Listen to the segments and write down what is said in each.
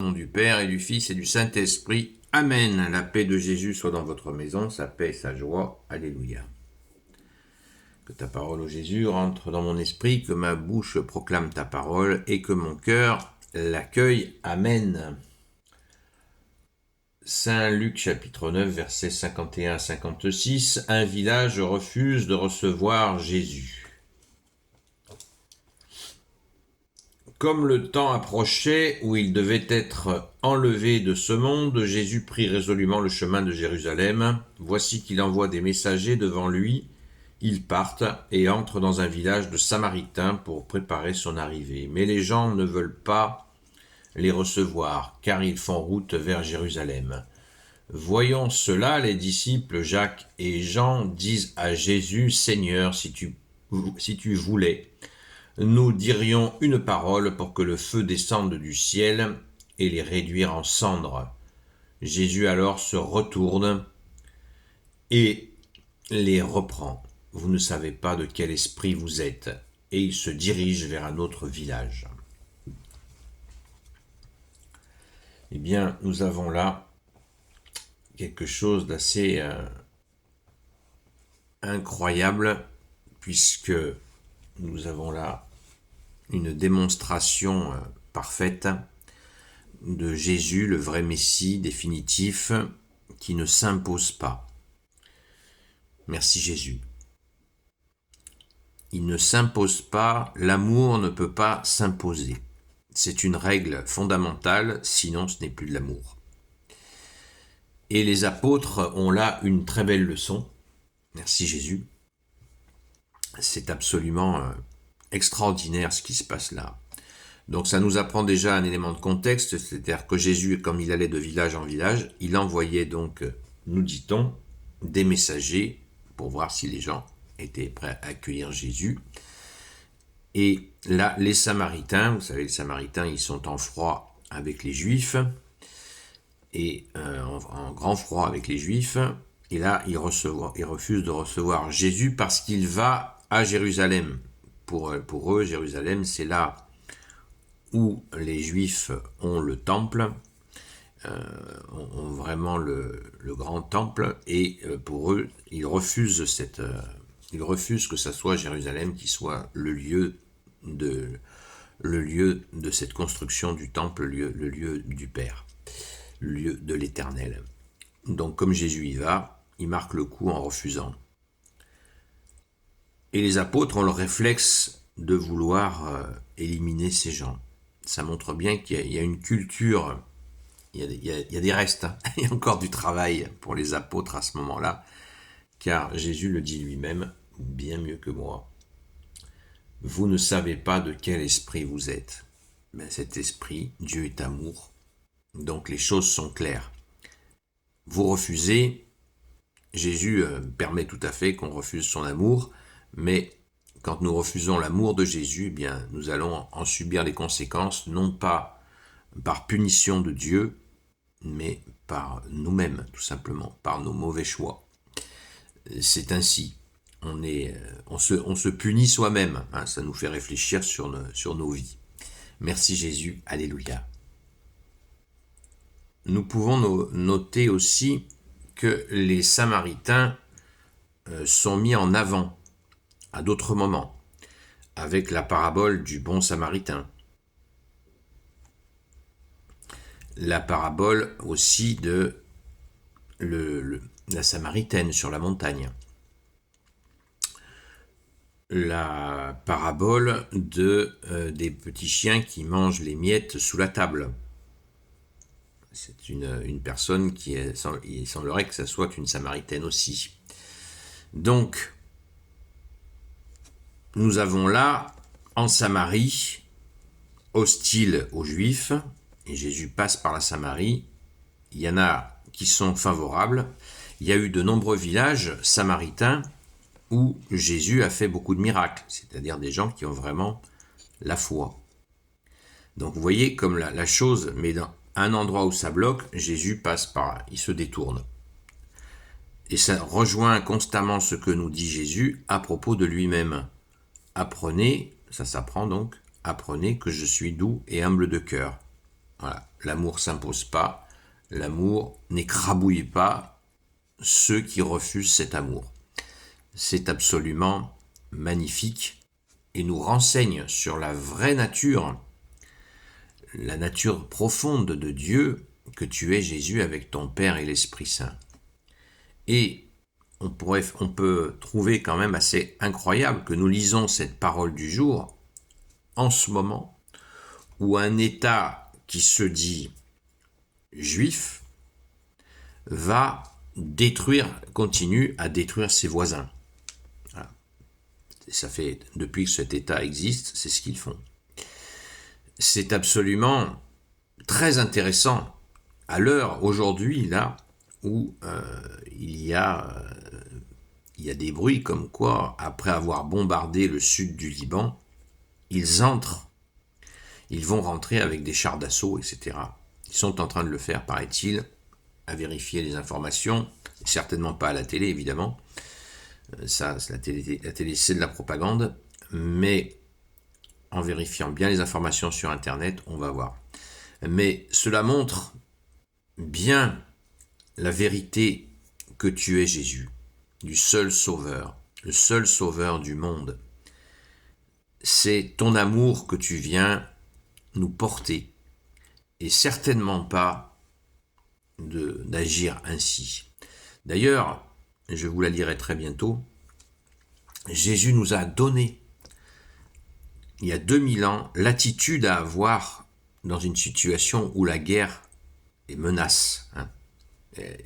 Au nom du Père et du Fils et du Saint-Esprit. Amen. La paix de Jésus soit dans votre maison, sa paix et sa joie. Alléluia. Que ta parole, ô Jésus, rentre dans mon esprit, que ma bouche proclame ta parole et que mon cœur l'accueille. Amen. Saint Luc chapitre 9, versets 51 à 56. Un village refuse de recevoir Jésus. Comme le temps approchait où il devait être enlevé de ce monde, Jésus prit résolument le chemin de Jérusalem. Voici qu'il envoie des messagers devant lui. Ils partent et entrent dans un village de Samaritains pour préparer son arrivée. Mais les gens ne veulent pas les recevoir, car ils font route vers Jérusalem. Voyant cela, les disciples Jacques et Jean disent à Jésus, « Seigneur, si tu voulais, nous dirions une parole pour que le feu descende du ciel et les réduire en cendres. » Jésus alors se retourne et les reprend. « Vous ne savez pas de quel esprit vous êtes. » Et il se dirige vers un autre village. Eh bien, nous avons là quelque chose d'assez incroyable, puisque nous avons là une démonstration parfaite de Jésus, le vrai Messie définitif, qui ne s'impose pas. Merci Jésus. Il ne s'impose pas, l'amour ne peut pas s'imposer. C'est une règle fondamentale, sinon ce n'est plus de l'amour. Et les apôtres ont là une très belle leçon. Merci Jésus. C'est absolument extraordinaire ce qui se passe là. Donc ça nous apprend déjà un élément de contexte, c'est-à-dire que Jésus, comme il allait de village en village, il envoyait donc, nous dit-on, des messagers pour voir si les gens étaient prêts à accueillir Jésus. Et là, les Samaritains, vous savez, les Samaritains, ils sont en froid avec les Juifs, et en grand froid avec les Juifs, et là, ils refusent de recevoir Jésus parce qu'il va à Jérusalem. Pour eux, Jérusalem, c'est là où les Juifs ont le temple, ont vraiment le grand temple, et pour eux, ils refusent que ça soit Jérusalem qui soit le lieu de cette construction du temple, le lieu du Père, le lieu de l'Éternel. Donc comme Jésus y va, il marque le coup en refusant. Et les apôtres ont le réflexe de vouloir éliminer ces gens. Ça montre bien qu'il y a une culture, il y a des restes, hein. Il y a encore du travail pour les apôtres à ce moment-là, car Jésus le dit lui-même, bien mieux que moi. Vous ne savez pas de quel esprit vous êtes. Mais cet esprit, Dieu est amour. Donc les choses sont claires. Vous refusez, Jésus permet tout à fait qu'on refuse son amour, mais quand nous refusons l'amour de Jésus, eh bien, nous allons en subir les conséquences, non pas par punition de Dieu, mais par nous-mêmes, tout simplement, par nos mauvais choix. C'est ainsi. On se punit soi-même, hein, ça nous fait réfléchir sur nos vies. Merci Jésus, alléluia. Nous pouvons noter aussi que les Samaritains sont mis en avant à d'autres moments, avec la parabole du bon Samaritain. La parabole aussi de la Samaritaine sur la montagne. La parabole des petits chiens qui mangent les miettes sous la table. C'est une personne il semblerait que ça soit une Samaritaine aussi. Donc, nous avons là, en Samarie, hostile aux Juifs, et Jésus passe par la Samarie. Il y en a qui sont favorables. Il y a eu de nombreux villages samaritains où Jésus a fait beaucoup de miracles, c'est-à-dire des gens qui ont vraiment la foi. Donc vous voyez comme la chose, mais dans un endroit où ça bloque, Jésus passe par là, il se détourne. Et ça rejoint constamment ce que nous dit Jésus à propos de lui-même. Apprenez, ça s'apprend donc, apprenez que je suis doux et humble de cœur. Voilà. L'amour s'impose pas. L'amour n'écrabouille pas ceux qui refusent cet amour. C'est absolument magnifique et nous renseigne sur la vraie nature, la nature profonde de Dieu que tu es, Jésus, avec ton Père et l'Esprit Saint. Et on peut trouver quand même assez incroyable que nous lisons cette parole du jour en ce moment où un État qui se dit juif continue à détruire ses voisins. Voilà. Et ça fait, depuis que cet État existe, c'est ce qu'ils font. C'est absolument très intéressant à l'heure aujourd'hui, là, où il y a des bruits comme quoi, après avoir bombardé le sud du Liban, ils vont rentrer avec des chars d'assaut, etc. Ils sont en train de le faire, paraît-il, à vérifier les informations, certainement pas à la télé, évidemment. Ça, la télé, c'est de la propagande, mais en vérifiant bien les informations sur Internet, on va voir. Mais cela montre bien la vérité que tu es Jésus, du seul Sauveur, le seul Sauveur du monde. C'est ton amour que tu viens nous porter, et certainement pas d'agir ainsi. D'ailleurs, je vous la lirai très bientôt, Jésus nous a donné, il y a 2000 ans, l'attitude à avoir dans une situation où la guerre est menace.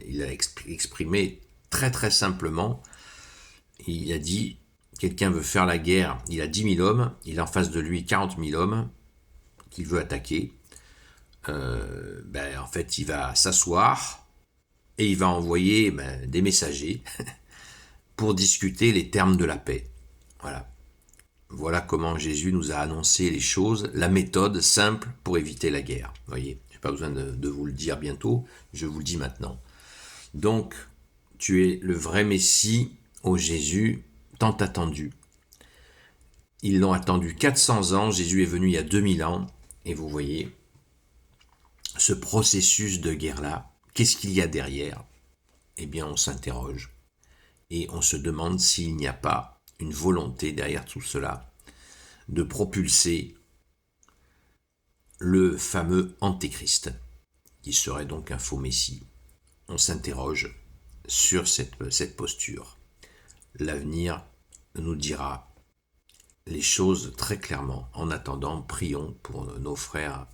Il a exprimé très très simplement, il a dit, quelqu'un veut faire la guerre, il a 10 000 hommes, il a en face de lui 40 000 hommes qu'il veut attaquer. En fait, il va s'asseoir et il va envoyer des messagers pour discuter les termes de la paix. Voilà comment Jésus nous a annoncé les choses, la méthode simple pour éviter la guerre. Vous voyez, je n'ai pas besoin de vous le dire bientôt, je vous le dis maintenant. Donc, tu es le vrai Messie, ô Jésus, tant attendu. Ils l'ont attendu 400 ans, Jésus est venu il y a 2000 ans, et vous voyez, ce processus de guerre-là, qu'est-ce qu'il y a derrière? Eh bien, on s'interroge et on se demande s'il n'y a pas une volonté derrière tout cela de propulser le fameux Antéchrist, qui serait donc un faux Messie. On s'interroge sur cette posture. L'avenir nous dira les choses très clairement. En attendant, prions pour nos frères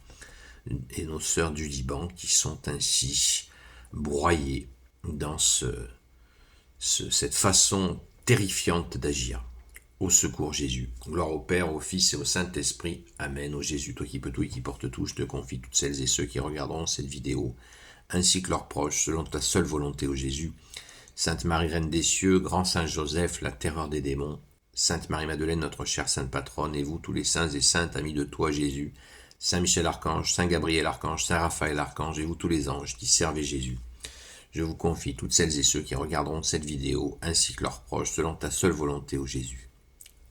et nos sœurs du Liban qui sont ainsi broyés dans cette façon terrifiante d'agir. Au secours Jésus. Gloire au Père, au Fils et au Saint-Esprit. Amen. Ô Jésus, toi qui peux tout et qui portes tout, je te confie toutes celles et ceux qui regarderont cette vidéo, ainsi que leurs proches, selon ta seule volonté, ô Jésus. Sainte Marie, Reine des cieux, grand Saint Joseph, la terreur des démons, Sainte Marie-Madeleine, notre chère Sainte Patronne, et vous tous les saints et saintes amis de toi, Jésus, Saint Michel Archange, Saint Gabriel Archange, Saint Raphaël Archange, et vous tous les anges qui servez Jésus. Je vous confie toutes celles et ceux qui regarderont cette vidéo, ainsi que leurs proches, selon ta seule volonté, ô Jésus.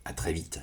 À très vite.